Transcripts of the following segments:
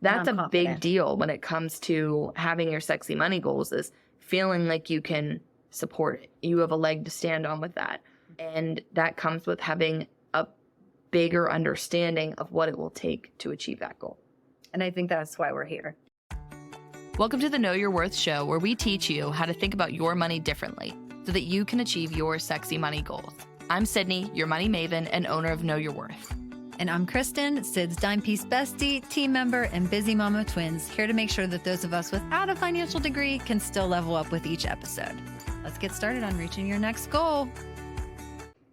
That's a big deal when it comes to having your sexy money goals, is feeling like you can support it. You have a leg to stand on with that. And that comes with having a bigger understanding of what it will take to achieve that goal. And I think that's why we're here. Welcome to the Know Your Worth show, where we teach you how to think about your money differently so that you can achieve your sexy money goals. I'm Sydney, your money maven and owner of Know Your Worth. And I'm Kristen, Sid's dime piece bestie, team member, and busy mama of twins, here to make sure that those of us without a financial degree can still level up with each episode. Let's get started on reaching your next goal.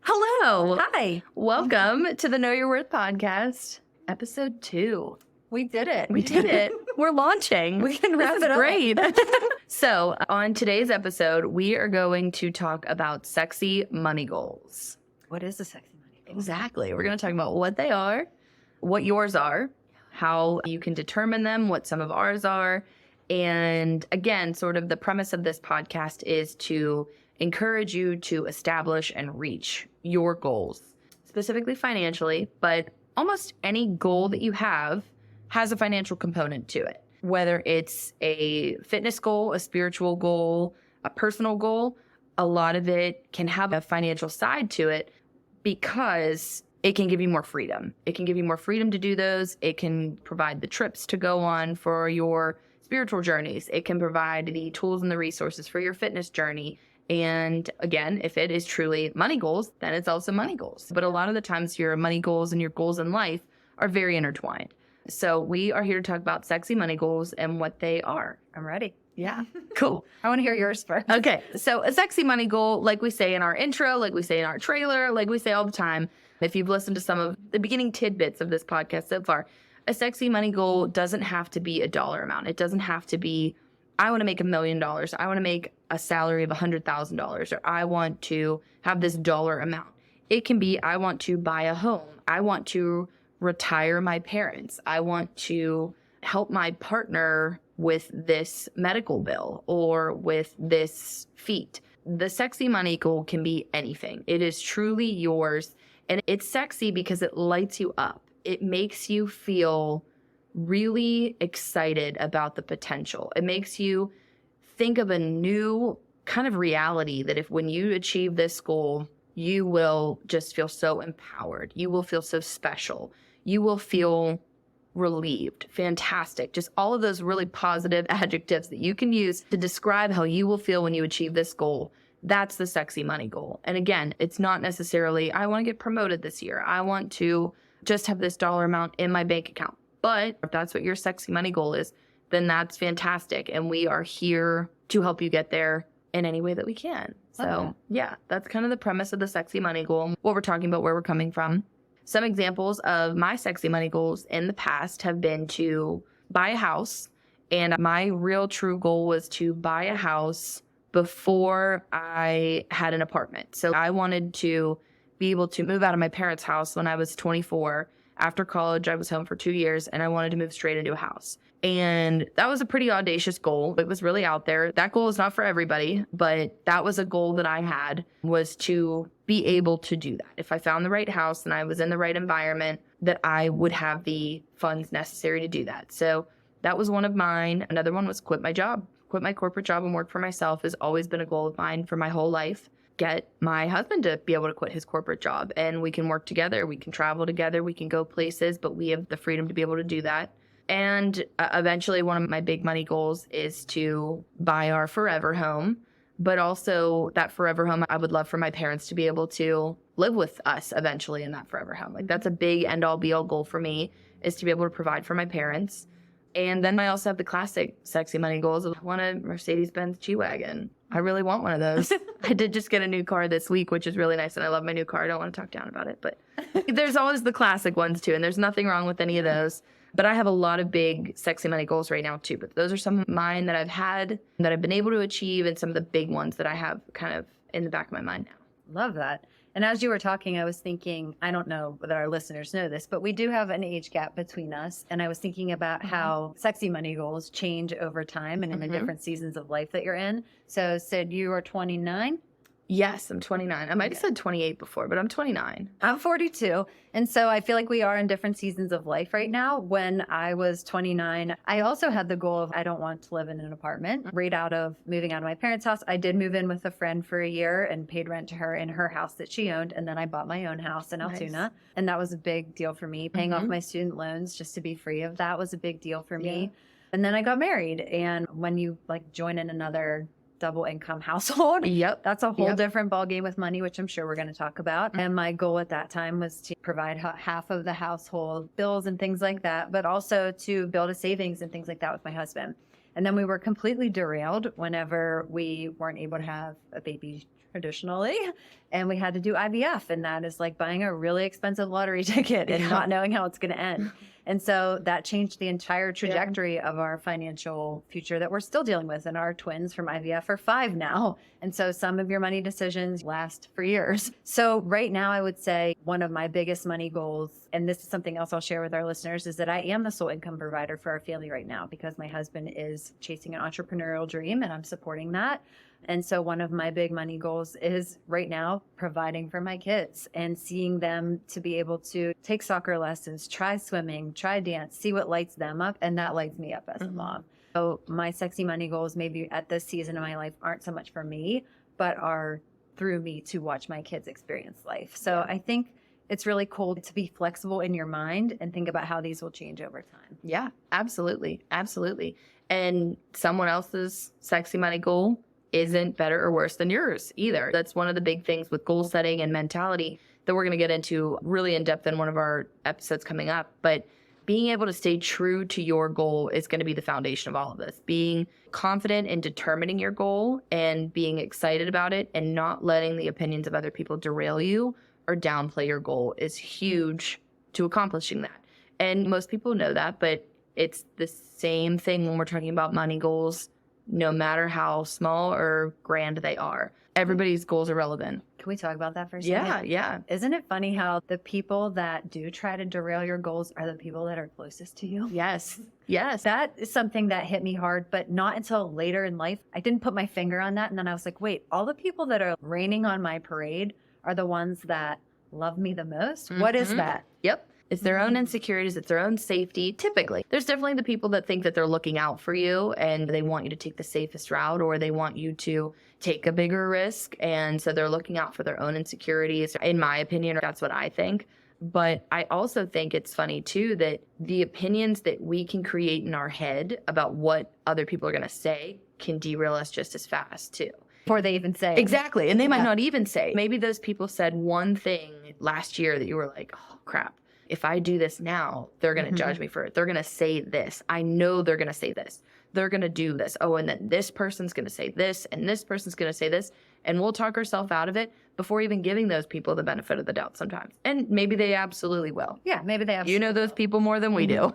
Hello. Hi. Welcome to the Know Your Worth podcast, episode 2. We did it. We did it. We're launching. We can wrap it up. Great. So on today's episode, we are going to talk about sexy money goals. What is a sexy money goal? Exactly. We're going to talk about what they are, what yours are, how you can determine them, what some of ours are. And again, sort of the premise of this podcast is to encourage you to establish and reach your goals, specifically financially, but almost any goal that you have has a financial component to it. Whether it's a fitness goal, a spiritual goal, a personal goal, a lot of it can have a financial side to it because it can give you more freedom. It can give you more freedom to do those. It can provide the trips to go on for your spiritual journeys. It can provide the tools and the resources for your fitness journey. And again, if it is truly money goals, then it's also money goals. But a lot of the times your money goals and your goals in life are very intertwined. So we are here to talk about sexy money goals and what they are. I'm ready. Yeah. Cool. I want to hear yours first. Okay. So a sexy money goal, like we say in our intro, like we say in our trailer, like we say all the time, if you've listened to some of the beginning tidbits of this podcast so far, a sexy money goal doesn't have to be a dollar amount. It doesn't have to be, I want to make $1 million. I want to make a salary of $100,000, or I want to have this dollar amount. It can be, I want to buy a home. I want to retire my parents. I want to help my partner with this medical bill or with this feat. The sexy money goal can be anything. It is truly yours. And it's sexy because it lights you up. It makes you feel really excited about the potential. It makes you think of a new kind of reality that if when you achieve this goal, you will just feel so empowered. You will feel so special. You will feel relieved, fantastic. Just all of those really positive adjectives that you can use to describe how you will feel when you achieve this goal. That's the sexy money goal. And again, it's not necessarily, I want to get promoted this year. I want to just have this dollar amount in my bank account. But if that's what your sexy money goal is, then that's fantastic. And we are here to help you get there in any way that we can. So yeah, that's kind of the premise of the sexy money goal, what we're talking about, where we're coming from. Some examples of my sexy money goals in the past have been to buy a house. And my real true goal was to buy a house before I had an apartment. So I wanted to be able to move out of my parents' house when I was 24. After college, I was home for 2 years and I wanted to move straight into a house. And that was a pretty audacious goal. It was really out there. That goal is not for everybody, but that was a goal that I had, was to be able to do that. If I found the right house and I was in the right environment, that I would have the funds necessary to do that. So that was one of mine. Another one was quit my job. Quit my corporate job and work for myself has always been a goal of mine for my whole life. Get my husband to be able to quit his corporate job and we can work together. We can travel together. We can go places, but we have the freedom to be able to do that. And eventually one of my big money goals is to buy our forever home, but also that forever home, I would love for my parents to be able to live with us eventually in that forever home. Like that's a big end all be all goal for me, is to be able to provide for my parents. And then I also have the classic sexy money goals. I want a Mercedes-Benz G-Wagon. I really want one of those. I did just get a new car this week, which is really nice. And I love my new car. I don't want to talk down about it. But there's always the classic ones too. And there's nothing wrong with any of those. But I have a lot of big sexy money goals right now too. But those are some of mine that I've had, that I've been able to achieve, and some of the big ones that I have kind of in the back of my mind now. Love that. And as you were talking, I was thinking, I don't know whether our listeners know this, but we do have an age gap between us. And I was thinking about how sexy money goals change over time and in the different seasons of life that you're in. So Sid, you are 29. Yes, I'm 29. I might have said 28 before, but I'm 29. I'm 42. And so I feel like we are in different seasons of life right now. When I was 29, I also had the goal of I don't want to live in an apartment. Right out of moving out of my parents' house, I did move in with a friend for a year and paid rent to her in her house that she owned. And then I bought my own house in Altoona. Nice. And that was a big deal for me. Paying off my student loans just to be free of that was a big deal for me. And then I got married. And when you like join in another double income household. Yep. That's a whole different ballgame with money, which I'm sure we're going to talk about. And my goal at that time was to provide half of the household bills and things like that, but also to build a savings and things like that with my husband. And then we were completely derailed whenever we weren't able to have a baby traditionally, and we had to do IVF. And that is like buying a really expensive lottery ticket and not knowing how it's going to end. And so that changed the entire trajectory of our financial future that we're still dealing with. And our twins from IVF are 5 now. And so some of your money decisions last for years. So right now, I would say one of my biggest money goals, and this is something else I'll share with our listeners, is that I am the sole income provider for our family right now because my husband is chasing an entrepreneurial dream and I'm supporting that. And so one of my big money goals is right now providing for my kids and seeing them to be able to take soccer lessons, try swimming, try dance, see what lights them up. And that lights me up as a mom. So my sexy money goals maybe at this season of my life aren't so much for me, but are through me to watch my kids experience life. So I think it's really cool to be flexible in your mind and think about how these will change over time. Yeah, absolutely. Absolutely. And someone else's sexy money goal isn't better or worse than yours either. That's one of the big things with goal setting and mentality that we're going to get into really in depth in one of our episodes coming up. But being able to stay true to your goal is going to be the foundation of all of this. Being confident in determining your goal and being excited about it and not letting the opinions of other people derail you or downplay your goal is huge to accomplishing that. And most people know that, but it's the same thing when we're talking about money goals, no matter how small or grand they are. Everybody's goals are relevant. Can we talk about that for a second? Yeah. Isn't it funny how the people that do try to derail your goals are the people that are closest to you? Yes. That is something that hit me hard, but not until later in life. I didn't put my finger on that. And then I was like, wait, all the people that are raining on my parade are the ones that love me the most? What is that? Yep. It's their own insecurities. It's their own safety. Typically, there's definitely the people that think that they're looking out for you and they want you to take the safest route or they want you to take a bigger risk. And so they're looking out for their own insecurities. In my opinion, that's what I think. But I also think it's funny, too, that the opinions that we can create in our head about what other people are going to say can derail us just as fast, too. Before they even say. Exactly. And they might not even say. Maybe those people said one thing last year that you were like, oh, crap. If I do this now, they're going to judge me for it. They're going to say this. I know they're going to say this. They're going to do this. Oh, and then this person's going to say this, and this person's going to say this. And we'll talk ourselves out of it before even giving those people the benefit of the doubt sometimes. And maybe they absolutely will. Yeah, maybe they absolutely You know those people more than we do.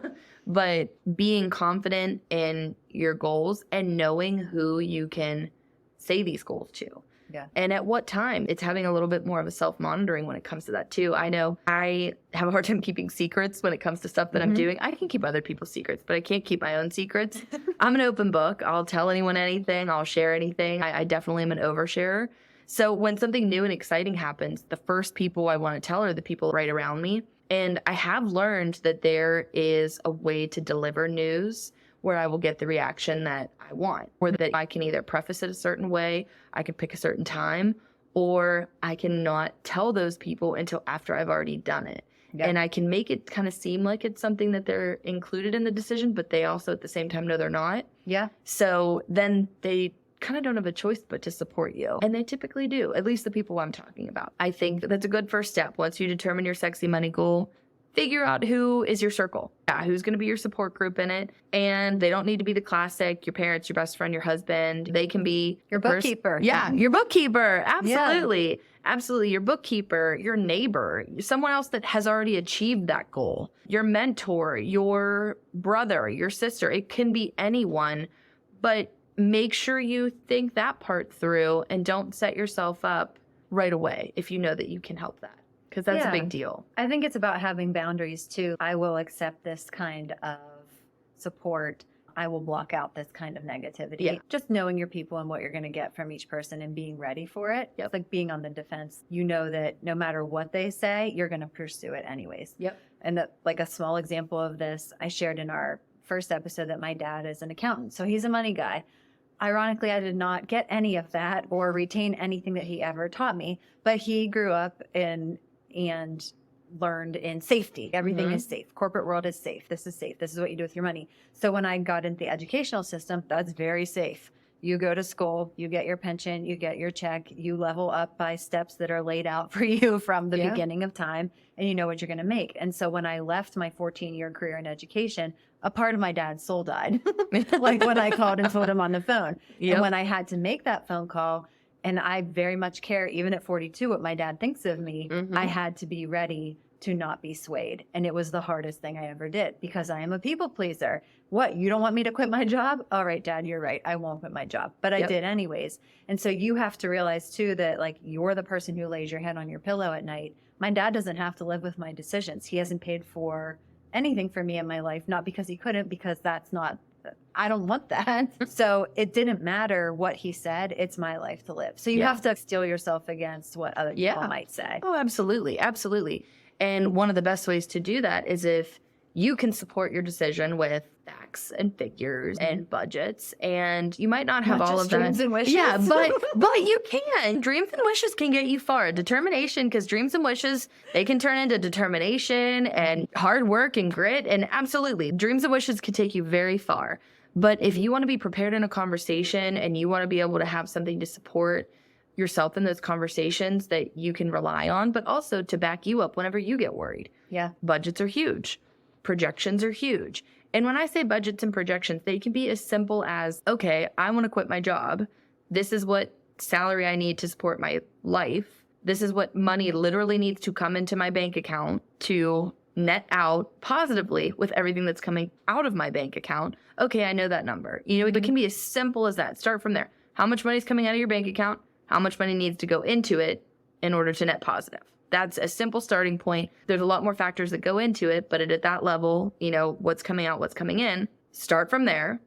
But being confident in your goals and knowing who you can say these goals to. Yeah. And at what time. It's having a little bit more of a self-monitoring when it comes to that too. I know I have a hard time keeping secrets when it comes to stuff that I'm doing. I can keep other people's secrets, but I can't keep my own secrets. I'm an open book. I'll tell anyone anything. I'll share anything. I definitely am an oversharer. So when something new and exciting happens, the first people I want to tell are the people right around me. And I have learned that there is a way to deliver news where I will get the reaction that I want, or that I can either preface it a certain way, I can pick a certain time, or I can not tell those people until after I've already done it. Yep. And I can make it kind of seem like it's something that they're included in the decision, but they also at the same time know they're not. Yeah. So then they kind of don't have a choice but to support you. And they typically do, at least the people I'm talking about. I think that's a good first step. Once you determine your sexy money goal, figure out who is your circle. Yeah, who's going to be your support group in it. And they don't need to be the classic, your parents, your best friend, your husband. They can be your bookkeeper. Your bookkeeper. Absolutely. Yeah. Absolutely. Your bookkeeper, your neighbor, someone else that has already achieved that goal, your mentor, your brother, your sister. It can be anyone, but make sure you think that part through and don't set yourself up right away if you know that you can help that. Because that's a big deal. I think it's about having boundaries too. I will accept this kind of support I will block out this kind of negativity. Yeah. Just knowing your people and what you're going to get from each person and being ready for it. Yep. It's like being on the defense. You know that no matter what they say, you're going to pursue it anyways. Yep. And that, like a small example of this, I shared in our first episode that my dad is an accountant. So he's a money guy. Ironically, I did not get any of that or retain anything that he ever taught me, but he grew up and learned in safety. Everything is safe. Corporate world is safe. This is safe. This is what you do with your money. So when I got into the educational system, that's very safe. You go to school, you get your pension, you get your check, you level up by steps that are laid out for you from the beginning of time, and you know what you're going to make. And so when I left my 14-year career in education, a part of my dad's soul died. Like when I called and told him on the phone. Yep. And when I had to make that phone call, and I very much care, even at 42, what my dad thinks of me, I had to be ready to not be swayed. And it was the hardest thing I ever did because I am a people pleaser. What, you don't want me to quit my job? All right, Dad, you're right. I won't quit my job. But I did anyways. And so you have to realize too that like you're the person who lays your head on your pillow at night. My dad doesn't have to live with my decisions. He hasn't paid for anything for me in my life, not because he couldn't, because that's not, I don't want that. So it didn't matter what he said. It's my life to live. So you have to steel yourself against what other people might say. Oh, absolutely. Absolutely. And one of the best ways to do that is if you can support your decision with facts and figures and budgets, and you might not have Not all just of that. dreams and wishes. Yeah, but you can. Dreams and wishes can get you far. Determination, because dreams and wishes, they can turn into determination and hard work and grit. And absolutely, dreams and wishes can take you very far. But if you want to be prepared in a conversation and you want to be able to have something to support yourself in those conversations that you can rely on, but also to back you up whenever you get worried. Yeah. Budgets are huge. Projections are huge. And when I say budgets and projections, they can be as simple as, okay, I want to quit my job. This is what salary I need to support my life. This is what money literally needs to come into my bank account to net out positively with everything that's coming out of my bank account. Okay, I know that number. You know, it can be as simple as that. Start from there. How much money is coming out of your bank account? How much money needs to go into it in order to net positive? That's a simple starting point. There's a lot more factors that go into it, but at that level, you know, what's coming out, what's coming in, start from there.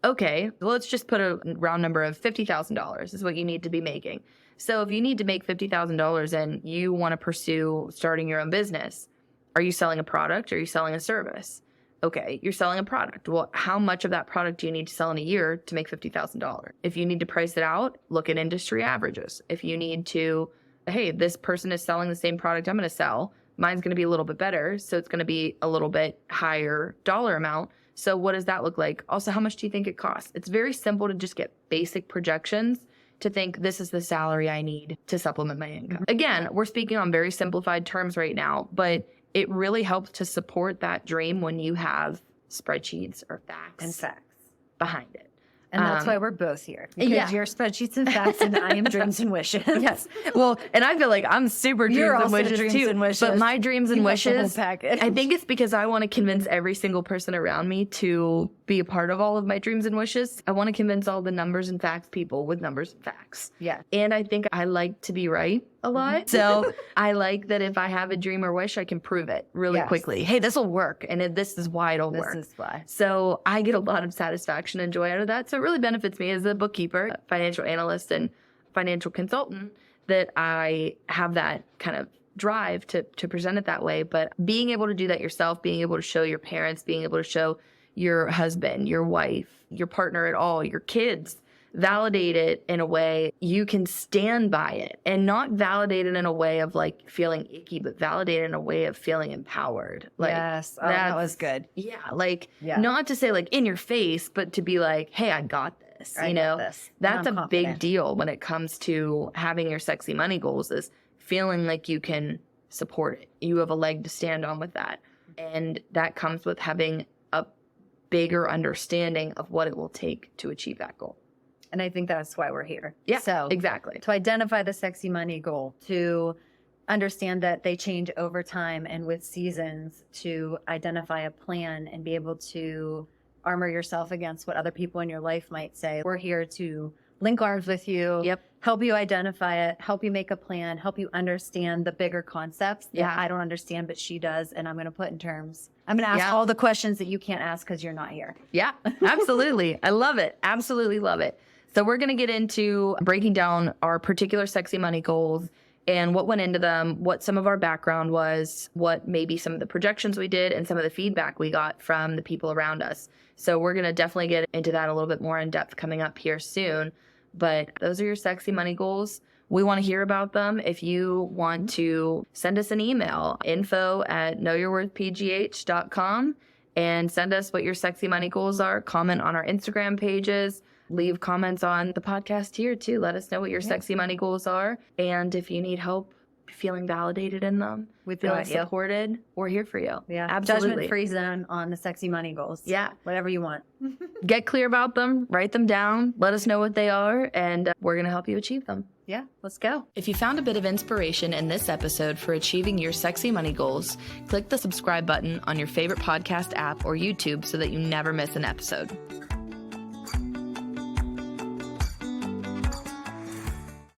Okay, well, let's just put a round number of $50,000 is what you need to be making. So if you need to make $50,000 and you want to pursue starting your own business, are you selling a product or are you selling a service? Okay, you're selling a product. Well, how much of that product do you need to sell in a year to make $50,000? If you need to price it out, look at industry averages. If you need to, hey, this person is selling the same product I'm going to sell, mine's going to be a little bit better, so it's going to be a little bit higher dollar amount. So what does that look like? Also, how much do you think it costs? It's very simple to just get basic projections to think this is the salary I need to supplement my income. Again, we're speaking on very simplified terms right now, but it really helps to support that dream when you have spreadsheets or facts behind it. And that's why we're both here. Because you're spreadsheets and facts and I am dreams and wishes. Yes. Well, and I feel like I'm super You're dreams and also wishes dreams too. and wishes. But my dreams and You have the whole wishes, package. I think it's because I want to convince every single person around me to be a part of all of my dreams and wishes. I want to convince all the numbers and facts people with numbers and facts. Yeah. And I think I like to be right a lot. So I like that if I have a dream or wish, I can prove it really quickly. Hey, this will work. And this is why it'll work. This is why. So I get a lot of satisfaction and joy out of that. So it really benefits me as a bookkeeper, financial analyst, and financial consultant that I have that kind of drive to present it that way. But being able to do that yourself, being able to show your parents, being able to show your husband, your wife, your partner at all, your kids, validate it in a way you can stand by it, and not validate it in a way of like feeling icky, but validate it in a way of feeling empowered. Like, yes. Oh, that was good. Yeah. Like not to say like in your face, but to be like, hey, I got this. I got this. That's I'm a confident. big deal when it comes to having your sexy money goals, is feeling like you can support it. You have a leg to stand on with that. And that comes with having a bigger understanding of what it will take to achieve that goal. And I think that's why we're here. Yeah, So exactly. to identify the sexy money goal, to understand that they change over time and with seasons, to identify a plan and be able to armor yourself against what other people in your life might say. We're here to link arms with you. Yep. Help you identify it, help you make a plan, help you understand the bigger concepts that I don't understand, but she does. And I'm going to put in terms. I'm going to ask all the questions that you can't ask because you're not here. Yeah, absolutely. I love it. Absolutely love it. So we're going to get into breaking down our particular sexy money goals and what went into them, what some of our background was, what maybe some of the projections we did, and some of the feedback we got from the people around us. So we're going to definitely get into that a little bit more in depth coming up here soon. But those are your sexy money goals. We want to hear about them. If you want to send us an email, info@knowyourworthpgh.com, and send us what your sexy money goals are. Comment on our Instagram pages. Leave comments on the podcast here too. Let us know what your sexy money goals are. And if you need help feeling validated in them, We feeling got you. supported, we're here for you. Yeah. Absolutely. Judgment-free zone on the sexy money goals. Yeah. Whatever you want. Get clear about them, write them down, let us know what they are, and we're going to help you achieve them. Yeah. Let's go. If you found a bit of inspiration in this episode for achieving your sexy money goals, click the subscribe button on your favorite podcast app or YouTube so that you never miss an episode.